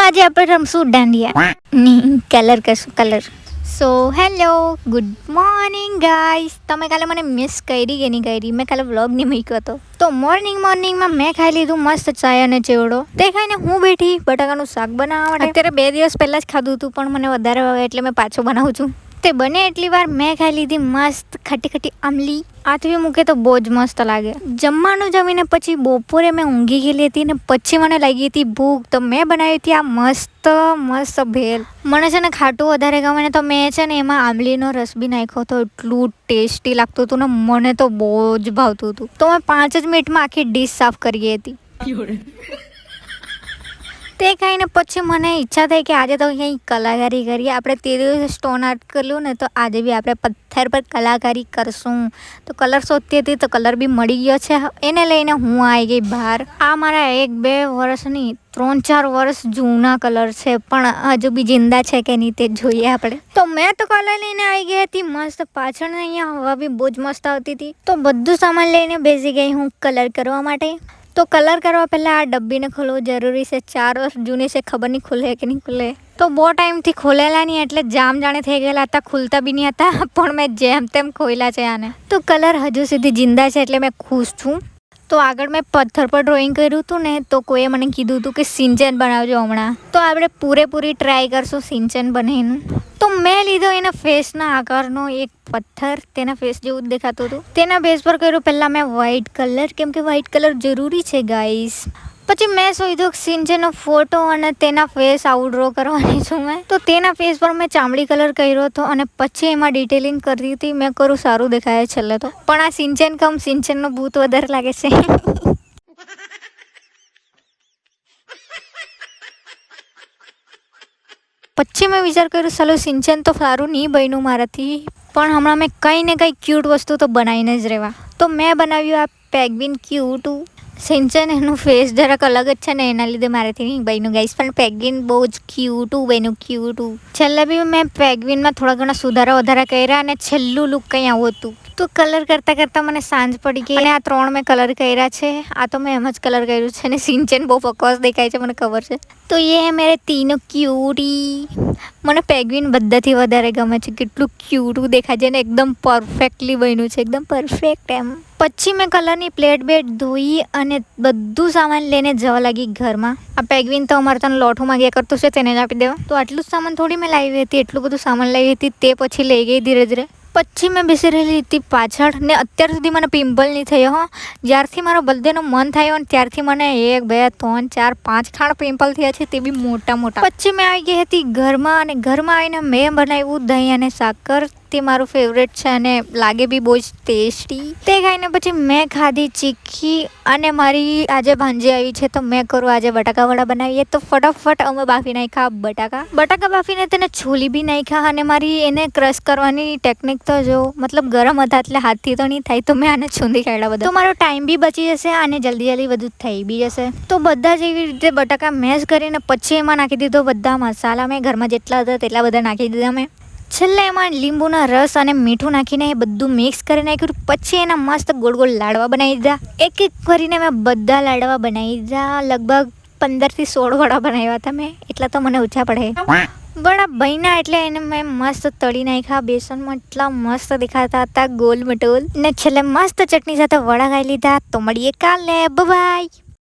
આજે આપણે રમશું દાંડિયા ની કલર કરશું colour. So hello good morning guys. તમે કાલે મને મિસ કરી કે નહીં કરી? મેં કાલે વ્લોગ નહીં મૂક્યો હતો. તો મોર્નિંગમાં મેં ખાઈ લીધું મસ્ત ચાય અને ચેવડો. તે ખાઈને હું બેઠી બટાકાનું શાક બનાવવા માટે. અત્યારે 2 દિવસ પહેલાં જ ખાધું હતું પણ મને વધારે ભાવે એટલે મેં પાછું બનાવું છું. તે બને એટલી વાર મેં ખાઈ લીધી મસ્ત ખટી આમલી. આથવી મૂકે તો બહુ જ મસ્ત લાગે. જમવાનું જમીને પછી બપોરે મેં ઊંઘી ગયેલી હતી ને પછી મને લાગી હતી ભૂખ, તો મેં બનાવી હતી આ મસ્ત ભેલ. મને છે ને ખાટું વધારે ગમે ને, તો મેં છે ને એમાં આમલીનો રસ બી નાખ્યો હતો. એટલું ટેસ્ટી લાગતું હતું ને, મને તો બહુ જ ભાવતું હતું. તો મેં 5 જ મિનિટમાં આખી ડીશ સાફ કરી હતી. તે ખાઈને પછી મને ઈચ્છા થઈ કે આજે તો કંઈ કલાકારી કરીએ. આપણે તે દિવસે સ્ટોન આર્ટ કર્યું ને, તો આજે બી આપણે પથ્થર પર કલાકારી કરશું. તો કલર શોધતી હતી તો કલર બી મળી ગયો છે. એને લઈને હું આવી ગઈ બહાર. આ મારા 1-2 વર્ષની 3-4 વર્ષ જૂના કલર છે, પણ હજુ બી જિંદા છે કે નહીં તે જોઈએ આપણે. તો મેં તો કલર લઈને આવી ગઈ હતી મસ્ત. પાછળ અહીંયા હવા બી બહુ જ મસ્ત આવતી હતી. તો બધું સામાન લઈને બેસી ગઈ હું કલર કરવા માટે. તો કલર કરવા પહેલાં આ ડબ્બીને ખોલવું જરૂરી છે. 4 વર્ષ જૂની છે, ખબર નહીં ખુલે કે નહીં ખુલે. તો બહુ ટાઈમથી ખોલેલા નહીં એટલે જામ જાણે થઈ ગયેલા હતા. ખુલતા બી નહીં હતા પણ મેં જેમ તેમ ખોલ્યા છે આને. તો કલર હજુ સુધી જિંદા છે એટલે મેં ખુશ છું. તો આગળ મેં પથ્થર પર ડ્રોઈંગ કર્યું હતું ને, તો કોઈએ મને કીધું હતું કે સિંચન બનાવજો હમણાં. તો આપણે પૂરેપૂરી ટ્રાય કરશું સિંચન બનાવીને. તો મેં લીધો એના ફેસના આકારનો એક પથ્થર. તેના ફેસ જેવું જ દેખાતું હતું. તેના બેઝ પર કર્યું પહેલાં મેં વ્હાઇટ કલર, કેમ કે વ્હાઇટ કલર જરૂરી છે ગાઈસ. પછી મેં શોધ્યો સિંચનનો ફોટો અને તેના ફેસ આવું ડ્રો કરવાની છું મેં. તો તેના ફેસ પર મેં ચામડી કલર કર્યો હતો અને પછી એમાં ડિટેલિંગ કરતી હતી. મેં કરું સારું દેખાય છેલ્લે તો, પણ આ સિંચનનો ભૂત વધારે લાગે છે. પછી મેં વિચાર કર્યો ચાલો સિંચન તો સારું નહીં બન્યું મારાથી, પણ હમણાં મેં કંઈ ને કંઈ ક્યુટ વસ્તુ તો બનાવીને જ રહેવા. તો મેં બનાવ્યું આ પેગ્વિન ક્યુટ. સિંચન એનું ફેસ જરાક અલગ જ છે ને, એના લીધે મારાથી નહીં બન્યું ગાઈસ. પણ પેગ્વિન બહુ જ ક્યુટ બન્યું, ક્યુટ. છેલ્લે બી મેં પેગ્વિનમાં થોડા ઘણા સુધારા વધારા કર્યા અને છેલ્લું લુક કંઈ આવું હતું. તો કલર કરતાં મને સાંજ પડી ગઈ અને આ 3 મેં કલર કર્યા છે. આ તો મેં એમ જ કલર કર્યું છે અને સિંચન બહુ બકવાસ દેખાય છે, મને ખબર છે. તો એ હે મેરે તીનો ક્યુટી. મને પેગ્વિન બધાથી વધારે ગમે છે. કેટલું ક્યુટ દેખાય છે ને, એકદમ પરફેક્ટલી બન્યું છે, એકદમ પરફેક્ટ એમ. પછી મેં કલરની પ્લેટ બેટ ધોઈ અને બધું સામાન લઈને જવા લાગી ઘરમાં. આ પેગ્વિન તો અમારે તને લોઠું માંગ્યા કરતું છે, તેને જ આપી દેવા. તો આટલું જ સામાન થોડી મેં લાવી હતી, એટલું બધું સામાન લાવી હતી. તે પછી લઈ ગઈ ધીરે ધીરે. પછી મેં બેસી રહેલી હતી પાછળ ને અત્યાર સુધી મને પિમ્પલ નહીં થયો હો. જ્યારથી મારો બર્થડેનું મન થયો ને ત્યારથી મને 1 2 3 4 5 ખાણ પિમ્પલ થયા છે, તે બી મોટા. પછી મેં આવી ગઈ હતી ઘરમાં અને ઘરમાં આવીને મેં બનાવ્યું દહીં અને સાકર. તે મારું ફેવરેટ છે અને લાગે બી બહુ જ ટેસ્ટી. તે ખાઈને પછી મેં ખાધી ચીખી અને મારી આજે ભાંજી આવી છે, તો મેં કરું આજે બટાકાવડા બનાવીએ. તો ફટાફટ અમે બાફી નાખ્યા બટાકા બાફીને તેને છોલી બી નાખ્યા. અને મારી એને ક્રશ કરવાની ટેકનિક તો જો, મતલબ ગરમ હતા એટલે હાથથી તો નહીં થાય, તો મેં આને છૂંદી કાઢ્યા બધા. તો મારો ટાઈમ બી બચી જશે અને જલ્દી બધું થઈ બી જશે. તો બધા જ એવી રીતે બટાકા મેશ કરીને પછી એમાં નાખી દીધો બધા મસાલા. મેં ઘરમાં જેટલા હતા તેટલા બધા નાખી દીધા મેં. છેલ્લે એમાં લીંબુના રસ અને મીઠું નાખીને એ બધું મિક્સ કરી નાખ્યું. પછી એના મસ્ત ગોળ લાડવા બનાવી દીધા. એક કરીને મેં બધા લાડવા બનાવી દીધા. લગભગ 15 થી 16 વડા બનાવ્યા હતા મેં, એટલા તો મને ઓછા પડે. વડા બન્યા એટલે એને મેં મસ્ત તળી નાખ્યા બેસનમાં. એટલા મસ્ત દેખાતા હતા, ગોલ મટોલ. ને છેલ્લે મસ્ત ચટણી સાથે વડા ખાઈ લીધા. તો મળીએ કાલે, બાય.